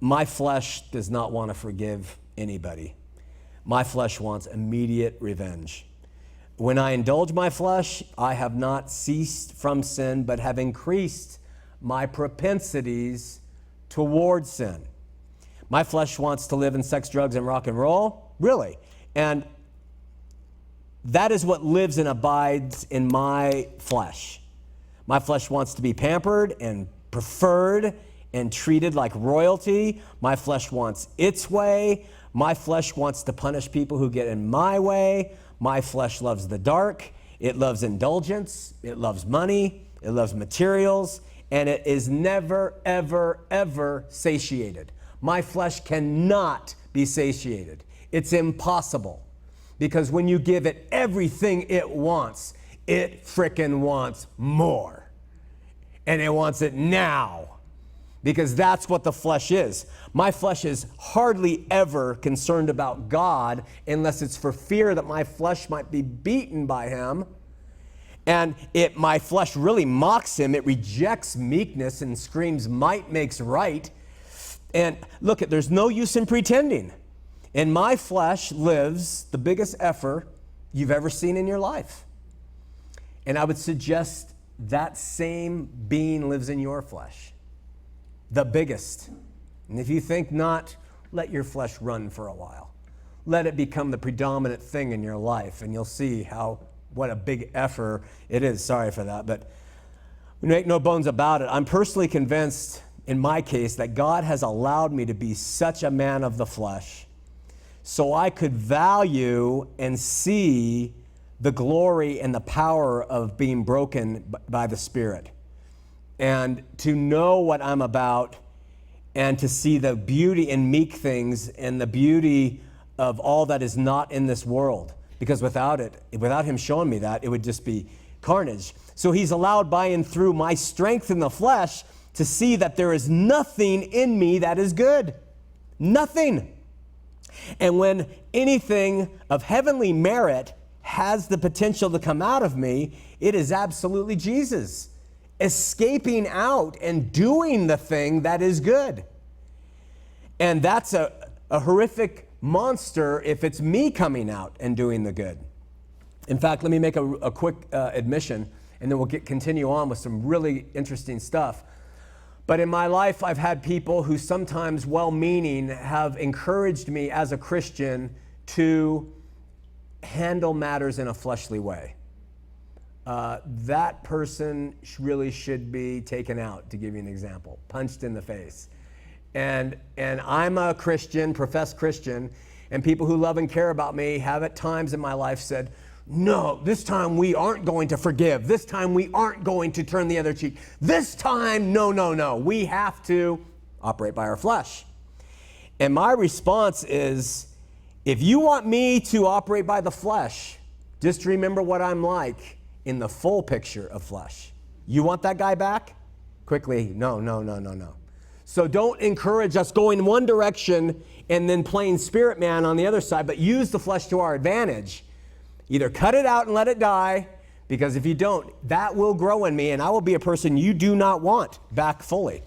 My flesh does not want to forgive anybody. My flesh wants immediate revenge. When I indulge my flesh, I have not ceased from sin, but have increased my propensities towards sin. My flesh wants to live in sex, drugs, and rock and roll, really. And that is what lives and abides in my flesh. My flesh wants to be pampered and preferred and treated like royalty. My flesh wants its way. My flesh wants to punish people who get in my way. My flesh loves the dark. It loves indulgence. It loves money. It loves materials. And it is never, ever, ever satiated. My flesh cannot be satiated. It's impossible. Because when you give it everything it wants, it frickin' wants more. And it wants it now. Because that's what the flesh is. My flesh is hardly ever concerned about God unless it's for fear that my flesh might be beaten by him. And my flesh really mocks him. It rejects meekness and screams, might makes right. And look, there's no use in pretending. And my flesh lives the biggest effort you've ever seen in your life. And I would suggest that same being lives in your flesh. The biggest. And if you think not, let your flesh run for a while. Let it become the predominant thing in your life, and you'll see what a big effort it is. Sorry for that, but make no bones about it. I'm personally convinced, in my case, that God has allowed me to be such a man of the flesh so I could value and see the glory and the power of being broken by the Spirit, and to know what I'm about, and to see the beauty in meek things and the beauty of all that is not in this world. Because without him showing me that, it would just be carnage. So he's allowed by and through my strength in the flesh to see that there is nothing in me that is good. Nothing. And when anything of heavenly merit has the potential to come out of me, it is absolutely Jesus escaping out and doing the thing that is good. And that's a horrific monster if it's me coming out and doing the good. In fact, let me make a quick admission, and then we'll continue on with some really interesting stuff. But in my life, I've had people who sometimes well-meaning have encouraged me as a Christian to handle matters in a fleshly way. That person really should be taken out, to give you an example, punched in the face. And I'm a Christian, professed Christian, and people who love and care about me have at times in my life said, no, this time we aren't going to forgive. This time we aren't going to turn the other cheek. This time, no. We have to operate by our flesh. And my response is, if you want me to operate by the flesh, just remember what I'm like in the full picture of flesh. You want that guy back? Quickly, no. So don't encourage us going one direction and then playing spirit man on the other side, but use the flesh to our advantage. Either cut it out and let it die, because if you don't, that will grow in me and I will be a person you do not want back fully.